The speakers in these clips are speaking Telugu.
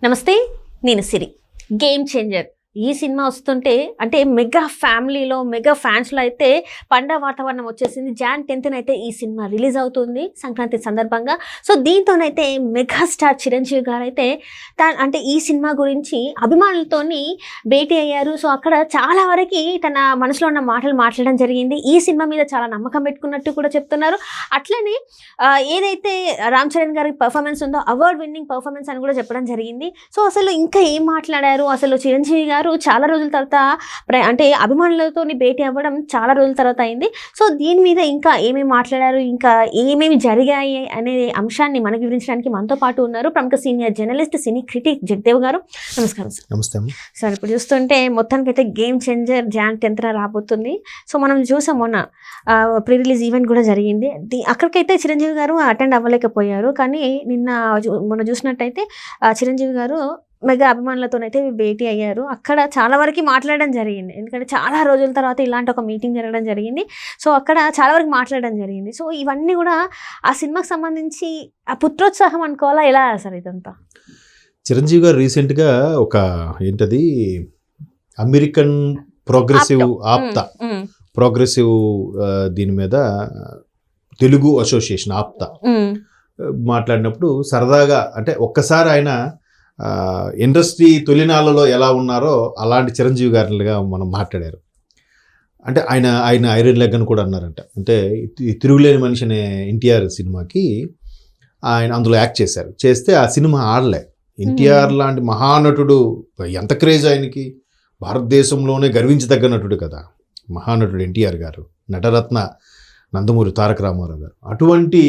నమస్తే, నేను సిరి. గేమ్ చేంజర్ ఈ సినిమా వస్తుంటే అంటే మెగా ఫ్యామిలీలో మెగా ఫ్యాన్స్లో అయితే పండగ వాతావరణం వచ్చేసింది. Jan 10th అయితే ఈ సినిమా రిలీజ్ అవుతుంది సంక్రాంతి సందర్భంగా. సో దీంతోనైతే మెగాస్టార్ చిరంజీవి గారు అయితే అంటే ఈ సినిమా గురించి అభిమానులతోని భేటీ అయ్యారు. సో అక్కడ చాలా వరకు తన మనసులో ఉన్న మాటలు మాట్లాడడం జరిగింది. ఈ సినిమా మీద చాలా నమ్మకం పెట్టుకున్నట్టు కూడా చెప్తున్నారు. అట్లనే ఏదైతే రామ్ చరణ్ గారి పర్ఫార్మెన్స్ ఉందో అవార్డ్ విన్నింగ్ పర్ఫార్మెన్స్ అని కూడా చెప్పడం జరిగింది. సో అసలు ఇంకా ఏం మాట్లాడారు, అసలు చిరంజీవి గారు చాలా రోజుల తర్వాత అంటే అభిమానులతో భేటీ అవ్వడం చాలా రోజుల తర్వాత అయింది. సో దీని మీద ఇంకా ఏమేమి మాట్లాడారు, ఇంకా ఏమేమి జరిగాయి అనే అంశాన్ని మనకు వివరించడానికి మనతో పాటు ఉన్నారు ప్రముఖ సీనియర్ జర్నలిస్ట్, సినీ క్రిటిక్ జగదేవ్ గారు. నమస్కారం సార్. నమస్తే. సార్, ఇప్పుడు చూస్తుంటే మొత్తానికి అయితే గేమ్ చేంజర్ Jan 10th రాబోతుంది. సో మనం చూసాం మొన్న ప్రీ రిలీజ్ ఈవెంట్ కూడా జరిగింది. అక్కడికైతే చిరంజీవి గారు అటెండ్ అవ్వలేకపోయారు. కానీ మొన్న చూసినట్టయితే చిరంజీవి గారు మెగా అభిమానులతోనైతే భేటీ అయ్యారు. అక్కడ చాలా వరకు మాట్లాడడం జరిగింది. ఎందుకంటే చాలా రోజుల తర్వాత ఇలాంటి ఒక మీటింగ్ జరగడం జరిగింది. సో అక్కడ చాలా వరకు మాట్లాడడం జరిగింది. సో ఇవన్నీ కూడా ఆ సినిమాకి సంబంధించి ఆ పుత్రోత్సాహం అనుకోవాలా, ఎలా సార్ ఇదంతా? చిరంజీవి గారు రీసెంట్గా ఒక ఏంటది అమెరికన్ ప్రోగ్రెసివ్ ప్రోగ్రెసివ్ దీని మీద తెలుగు అసోసియేషన్ ఆప్తా మాట్లాడినప్పుడు సరదాగా అంటే ఒక్కసారి ఆయన ఇండస్ట్రీ తొలినాళ్ళలో ఎలా ఉన్నారో అలాంటి చిరంజీవి గారిగా మనం మాట్లాడారు. అంటే ఆయన ఐరన్ లెగ్ అని కూడా అన్నారంట. అంటే తిరుగులేని మనిషి అనే ఎన్టీఆర్ సినిమాకి ఆయన అందులో యాక్ట్ చేశారు. చేస్తే ఆ సినిమా ఆడలే. ఎన్టీఆర్ లాంటి మహానటుడు, ఎంత క్రేజ్ ఆయనకి, భారతదేశంలోనే గర్వించదగ్గ నటుడు కదా మహానటుడు ఎన్టీఆర్ గారు, నటరత్న నందమూరి తారక రామారావు గారు. అటువంటి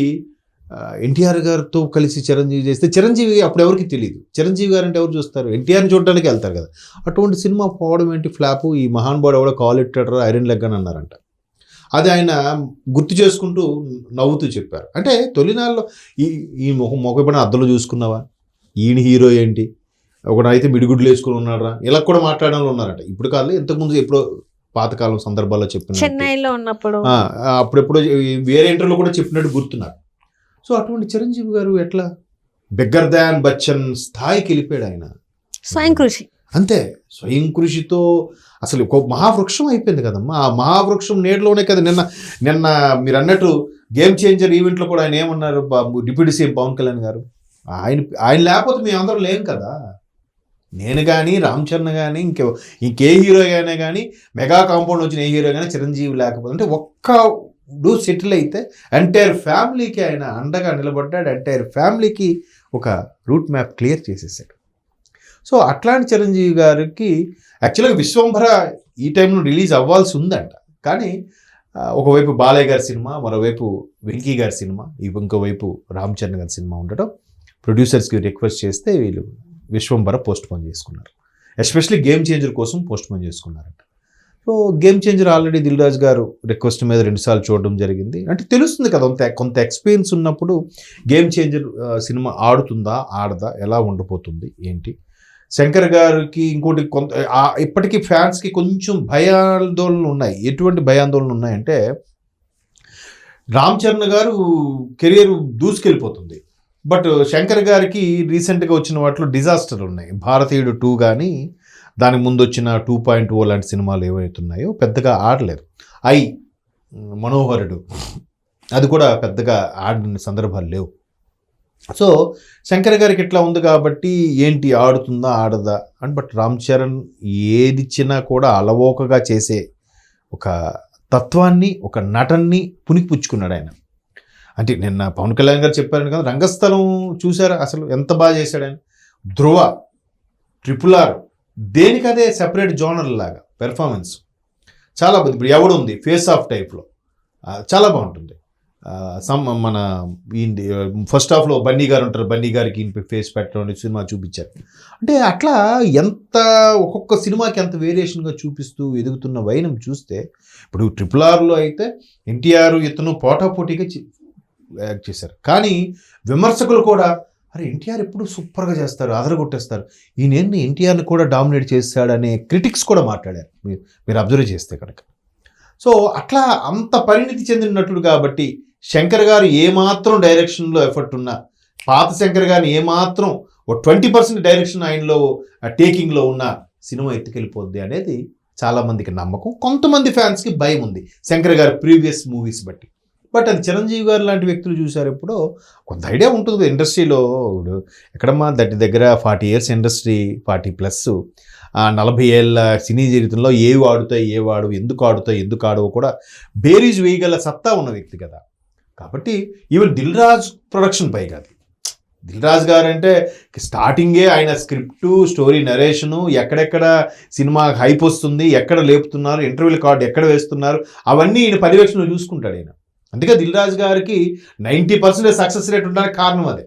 ఎన్టీఆర్ గారితో కలిసి చిరంజీవి చేస్తే చిరంజీవి అప్పుడు ఎవరికి తెలియదు. చిరంజీవి గారు అంటే ఎవరు చూస్తారు? ఎన్టీఆర్ని చూడడానికి వెళ్తారు కదా. అటువంటి సినిమా పోవడం ఏంటి ఫ్లాపు, ఈ మహానుభావుడు ఎవడో కాల్ ఎట్టాడో ఐరన్ లెగ్ అని అన్నారంట. అది ఆయన గుర్తు చేసుకుంటూ నవ్వుతూ చెప్పారు. అంటే తొలినాళ్ళలో ఈ మొగపడిన అద్దలో చూసుకున్నావా, ఈయన హీరో ఏంటి, ఒకడైతే మిడిగుడ్లు వేసుకుని ఉన్నారా, ఇలా కూడా మాట్లాడడంలో ఉన్నారంట. ఇప్పుడు కాదు, ఇంతకుముందు ఎప్పుడో పాతకాలం సందర్భాల్లో చెప్పిన, చెన్నైలో ఉన్నప్పుడు అప్పుడెప్పుడో వేరే ఇంటర్వ్యూలో కూడా చెప్పినట్టు గుర్తున్నారు. సో అటువంటి చిరంజీవి గారు ఎట్లా బిగ్గర్ దాన్ బచ్చన్ స్థాయికి వెళ్ళిపోయాడు. ఆయన స్వయం కృషి, అంతే స్వయం కృషితో అసలు ఒక మహావృక్షం అయిపోయింది కదమ్మా. ఆ మహావృక్షం నేడులోనే కదా నిన్న మీరు అన్నట్టు గేమ్ చేంజర్ ఈవెంట్లో కూడా ఆయన ఏమన్నారు, డిప్యూటీ సీఎం పవన్ కళ్యాణ్ గారు, ఆయన లేకపోతే మేమందరం లేం కదా. నేను కానీ రామ్ చరణ్ కానీ ఇంకే హీరో అయినా కానీ మెగా కాంపౌండ్ వచ్చిన ఏ హీరో కానీ చిరంజీవి లేకపోతే అంటే ఒక్క సెటిల్ అయితే ఎంటైర్ ఫ్యామిలీకి ఆయన అండగా నిలబడ్డాడు. ఎంటైర్ ఫ్యామిలీకి ఒక రూట్ మ్యాప్ క్లియర్ చేసేసాడు. సో అట్లాంటి చిరంజీవి గారికి యాక్చువల్గా విశ్వంభర ఈ టైంలో రిలీజ్ అవ్వాల్సి ఉందంట. కానీ ఒకవైపు బాలయ్య గారి సినిమా, మరోవైపు వెంకీ గారి సినిమా, ఇంకోవైపు రామ్ చరణ్ గారి సినిమా ఉండటం ప్రొడ్యూసర్స్కి రిక్వెస్ట్ చేస్తే వీళ్ళు విశ్వంభర పోస్ట్పోన్ చేసుకున్నారు. ఎస్పెషల్లీ గేమ్ చేంజర్ కోసం పోస్ట్పోన్ చేసుకున్నారంట. So Game Changer already Dil Raju గారు రిక్వెస్ట్ మీద 2 సార్లు చూడడం జరిగింది. అంటే తెలుస్తుంది కదా, కొంత ఎక్స్పీరియన్స్ ఉన్నప్పుడు గేమ్ చేంజర్ సినిమా ఆడుతుందా ఆడదా, ఎలా ఉండబోతుంది ఏంటి. శంకర్ గారికి ఇంకోటి కొంత ఇప్పటికీ ఫ్యాన్స్కి కొంచెం భయాందోళనలు ఉన్నాయి. ఎటువంటి భయాందోళనలు ఉన్నాయంటే, రామ్ చరణ్ గారు కెరియర్ దూసుకెళ్ళిపోతుంది. బట్ శంకర్ గారికి రీసెంట్గా వచ్చిన వాటిలో డిజాస్టర్ ఉన్నాయి. భారతీయుడు 2 కానీ దానికి ముందు వచ్చిన 2.0 లాంటి సినిమాలు ఏవైతున్నాయో పెద్దగా ఆడలేదు. మనోహరుడు అది కూడా పెద్దగా ఆడిన సందర్భాలు లేవు. సో శంకర్ గారికి ఇట్లా ఉంది కాబట్టి ఏంటి ఆడుతుందా ఆడదా అని. బట్ రామ్ చరణ్ ఏదిచ్చినా కూడా అలవోకగా చేసే ఒక తత్వాన్ని, ఒక నటన్ని పుణికిపుచ్చుకున్నాడు ఆయన. అంటే నిన్న పవన్ కళ్యాణ్ గారు చెప్పారని కదా, రంగస్థలం చూసారా అసలు ఎంత బాగా చేశాడు ఆయన. ధ్రువ, RRR దేనికదే సెపరేట్ జోనర్ లాగా పెర్ఫార్మెన్స్ చాలా బాగుంది. ఇప్పుడు ఎవడు ఉంది ఫేస్ ఆఫ్ టైప్లో చాలా బాగుంటుంది. మన ఫస్ట్ హాఫ్లో బన్నీ గారు ఉంటారు, బన్నీ గారికి ఫేస్ పెట్టడం సినిమా చూపించారు. అంటే అట్లా ఎంత ఒక్కొక్క సినిమాకి ఎంత వేరియేషన్గా చూపిస్తూ ఎదుగుతున్న వైనం చూస్తే, ఇప్పుడు RRRలో అయితే ఎన్టీఆర్ ఇతను పోటాపోటీగా యాక్ట్ చేశారు. కానీ విమర్శకులు కూడా అరే ఎన్టీఆర్ ఎప్పుడు సూపర్గా చేస్తారు, అదరగొట్టేస్తారు, ఈయన ఎన్టీఆర్ని కూడా డామినేట్ చేస్తాడనే క్రిటిక్స్ కూడా మాట్లాడారు మీరు అబ్జర్వ్ చేస్తే కనుక. సో అట్లా అంత పరిణితి చెందిన నటుడు కాబట్టి శంకర్ గారు ఏమాత్రం డైరెక్షన్లో ఎఫర్ట్ ఉన్నా, పాత శంకర్ గారిని ఏమాత్రం ఒక 20% డైరెక్షన్ ఆయనలో టేకింగ్లో ఉన్న సినిమా ఎత్తుకెళ్ళిపోద్ది అనేది చాలా మందికి నమ్మకం. కొంతమంది ఫ్యాన్స్కి భయం ఉంది శంకర్ గారి ప్రీవియస్ మూవీస్ బట్టి. బట్ అది చిరంజీవి గారు లాంటి వ్యక్తులు చూసారు ఎప్పుడో కొంత ఐడియా ఉంటుంది ఇండస్ట్రీలో. ఎక్కడమ్మా దగ్గర 40 years ఇండస్ట్రీ, 40+, 40 ఏళ్ళ సినీ జీవితంలో ఏవి ఆడుతాయి, ఎందుకు ఆడవో కూడా బేరీజ్ వేయగల సత్తా ఉన్న వ్యక్తి కదా. కాబట్టి ఈవెన్ దిల్ రాజు ప్రొడక్షన్ పై కాదు, దిల్ రాజు గారు అంటే స్టార్టింగే ఆయన స్క్రిప్టు, స్టోరీ నరేషను, ఎక్కడెక్కడ సినిమా హైప్ వస్తుంది, ఎక్కడ లేపుతున్నారు, ఇంటర్వ్యూల కార్డు ఎక్కడ వేస్తున్నారు, అవన్నీ ఈయన పర్యవేక్షణలో చూసుకుంటాడు ఆయన. అందుకే దిల్ రాజు గారికి 90% సక్సెస్ రేట్ ఉండడానికి కారణం అదే.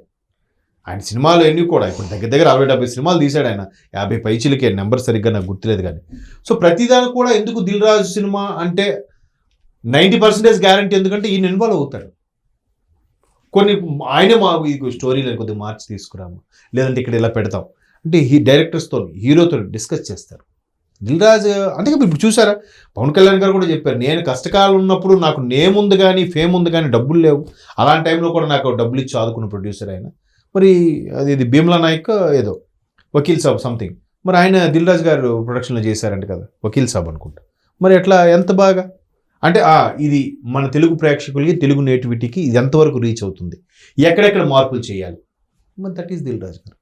ఆయన సినిమాలు ఎన్ని కూడా ఇప్పుడు దగ్గర 60-70 సినిమాలు తీశాడు ఆయన, 50 పైచిలకే, నెంబర్ సరిగ్గా నాకు గుర్తులేదు కానీ. సో ప్రతిదానికి కూడా ఎందుకు దిల్ రాజు సినిమా అంటే 90% గ్యారంటీ, ఎందుకంటే ఈయన ఇన్వాల్వ్ అవుతాడు. కొన్ని ఆయనే మా స్టోరీలను కొద్దిగా మార్చి తీసుకురాము, లేదంటే ఇక్కడ ఇలా పెడతాం అంటే డైరెక్టర్స్తో, హీరోతో డిస్కస్ చేస్తారు. దిల్ రాజు అంటే ఇప్పుడు చూసారా, పవన్ కళ్యాణ్ గారు కూడా చెప్పారు, నేను కష్టకాలం ఉన్నప్పుడు నాకు నేమ్ ఉంది కానీ ఫేమ్ ఉంది కానీ డబ్బులు లేవు, అలాంటి టైంలో కూడా నాకు డబ్బులు ఇచ్చి ఆదుకున్న ప్రొడ్యూసర్ ఆయన. మరి అది భీమ్లా నాయక్ ఏదో వకీల్ సాబ్ సంథింగ్, మరి ఆయన దిల్ రాజు గారు ప్రొడక్షన్లో చేశారంట కదా, వకీల్ సాబ్ అనుకుంటా. మరి ఎట్లా, ఎంత బాగా అంటే ఇది మన తెలుగు ప్రేక్షకులకి, తెలుగు నేటివిటీకి ఇది ఎంతవరకు రీచ్ అవుతుంది, ఎక్కడెక్కడ మార్పులు చేయాలి, మరి దట్ ఈస్ దిల్ రాజు గారు.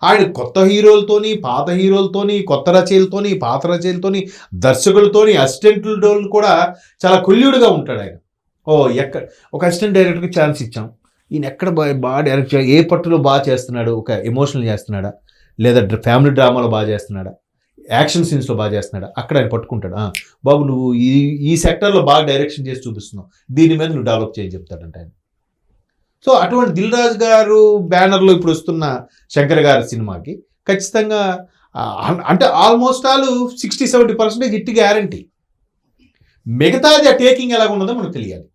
ఆయన కొత్త హీరోలతోని, పాత హీరోలతోని, కొత్త రచయిలతోని, పాత రచయిలతోని, దర్శకులతోని, అసిస్టెంట్లతో కూడా చాలా కొల్యూడుగా ఉంటాడు ఆయన. ఒక అసిస్టెంట్ డైరెక్టర్కి ఛాన్స్ ఇచ్చాం, ఈయన ఎక్కడ బాగా డైరెక్ట్, ఏ పట్టులో బాగా చేస్తున్నాడు, ఒక ఎమోషనల్ చేస్తున్నాడా, లేదా ఫ్యామిలీ డ్రామాలో బాగా చేస్తున్నాడా, యాక్షన్ సీన్స్లో బాగా చేస్తున్నాడా, అక్కడ ఆయన పట్టుకుంటాడు. బాబు నువ్వు ఈ సెక్టర్లో బాగా డైరెక్షన్ చేసి చూపిస్తున్నావు, దీని మీద నువ్వు డెవలప్ చేయని చెప్తాడంట ఆయన. సో అటువంటి దిల్ రాజు గారు బ్యానర్లో ఇప్పుడు వస్తున్న శంకర్ గారి సినిమాకి ఖచ్చితంగా అంటే ఆల్మోస్ట్ 60-70% హిట్ గ్యారంటీ. మిగతాది ఆ టేకింగ్ ఎలాగ ఉన్నదో మనకు తెలియాలి.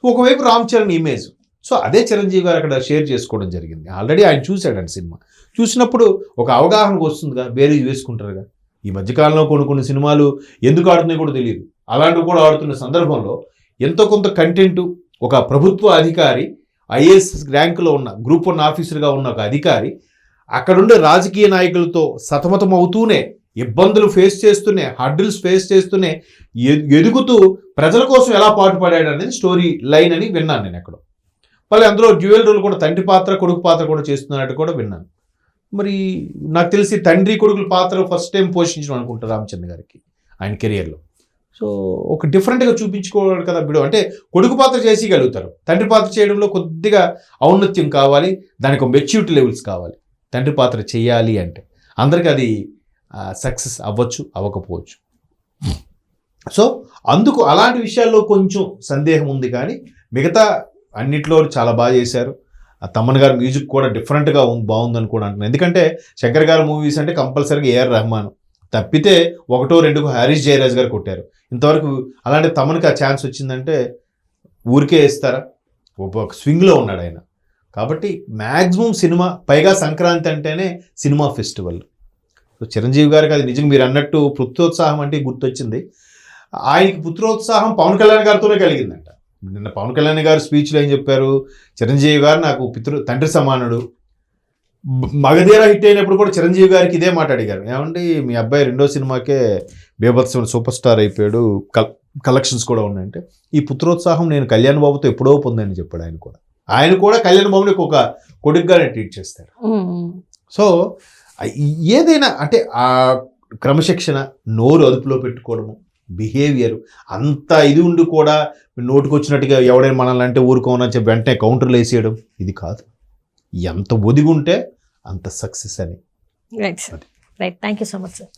ఒకవైపు రామ్ చరణ్ ఇమేజ్, సో అదే చిరంజీవి గారు అక్కడ షేర్ చేసుకోవడం జరిగింది. ఆల్రెడీ ఆయన చూశాడండి సినిమా, చూసినప్పుడు ఒక అవగాహనకు వస్తుందిగా, బేరీజ్ వేసుకుంటారుగా. ఈ మధ్యకాలంలో కొన్ని సినిమాలు ఎందుకు ఆడుతున్నాయో కూడా తెలియదు, అలాంటివి కూడా ఆడుతున్న సందర్భంలో ఎంతో కొంత కంటెంటు, ఒక ప్రభుత్వ అధికారి, ఐఏఎస్ ర్యాంకులో ఉన్న గ్రూప్ 1 ఆఫీసర్గా ఉన్న ఒక అధికారి అక్కడుండే రాజకీయ నాయకులతో సతమతం అవుతూనే, ఇబ్బందులు ఫేస్ చేస్తూనే, హర్డిల్స్ ఫేస్ చేస్తూనే ఎదుగుతూ ప్రజల కోసం ఎలా పాటుపడాడు అనేది స్టోరీ లైన్ అని విన్నాను నేను ఎక్కడో. మళ్ళీ అందులో డ్యూయల్ రోల్ కూడా, తండ్రి పాత్ర కొడుకు పాత్ర కూడా చేస్తున్నట్టు కూడా విన్నాను. మరి నాకు తెలిసి తండ్రి కొడుకుల పాత్ర ఫస్ట్ టైం పోషించడం అనుకుంటా రామచంద్ర గారికి ఆయన కెరియర్లో. సో ఒక డిఫరెంట్గా చూపించుకోవాలి కదా బిడో, అంటే కొడుకు పాత్ర చేసేయగలుగుతారు, తండ్రి పాత్ర చేయడంలో కొద్దిగా ఔన్నత్యం కావాలి, దానికి ఒక మెచ్యూరిటీ లెవెల్స్ కావాలి. తండ్రి పాత్ర చేయాలి అంటే అందరికీ అది సక్సెస్ అవ్వచ్చు, అవ్వకపోవచ్చు. సో అందుకు అలాంటి విషయాల్లో కొంచెం సందేహం ఉంది, కానీ మిగతా అన్నిట్లో చాలా బాగా చేశారు. తమన్ గారి మ్యూజిక్ కూడా డిఫరెంట్గా బాగుందని కూడా అంటున్నాను. ఎందుకంటే శంకర్ గారి మూవీస్ అంటే కంపల్సరీగా ఏఆర్ రెహమాన్ తప్పితే 1-2 హారిస్ జయరాజ్ గారు కొట్టారు. ఇంతవరకు అలాంటి తమన్కి ఆ ఛాన్స్ వచ్చిందంటే ఊరికే వేస్తారా, ఒక స్వింగ్లో ఉన్నాడు ఆయన. కాబట్టి మ్యాక్సిమం సినిమా, పైగా సంక్రాంతి అంటేనే సినిమా ఫెస్టివల్. సో చిరంజీవి గారికి అది నిజంగా మీరు అన్నట్టు పుత్రోత్సాహం అంటే గుర్తొచ్చింది. ఆయనకి పుత్రోత్సాహం పవన్ కళ్యాణ్ గారితోనే కలిగిందంట. నిన్న పవన్ కళ్యాణ్ గారు స్పీచ్లో ఏం చెప్పారు, చిరంజీవి గారు నాకు తండ్రి సమానుడు. మగధీర హిట్ అయినప్పుడు కూడా చిరంజీవి గారికి ఇదే మాట అడిగారు, ఏమండి మీ అబ్బాయి 2వ సినిమాకే బీభత్సమైన సూపర్ స్టార్ అయిపోయాడు, కలెక్షన్స్ కూడా ఉన్నాయంటే, ఈ పుత్రోత్సాహం నేను కళ్యాణ్ బాబుతో ఎప్పుడో పొందని చెప్పాడు. ఆయన కూడా కళ్యాణ్ బాబుని ఒక కొడుకుగానే ట్రీట్ చేస్తారు. సో ఏదైనా అంటే ఆ క్రమశిక్షణ, నోరు అదుపులో పెట్టుకోవడము, బిహేవియర్ అంత ఇది ఉండి కూడా నోటుకు వచ్చినట్టుగా ఎవడైనా మనల్ని అంటే ఊరుకోనని చెప్పి వెంటనే కౌంటర్లు వేసేయడం ఇది కాదు. ఎంత ఒదిగుంటే అంత సక్సెస్ అని. Right thank you so much sir.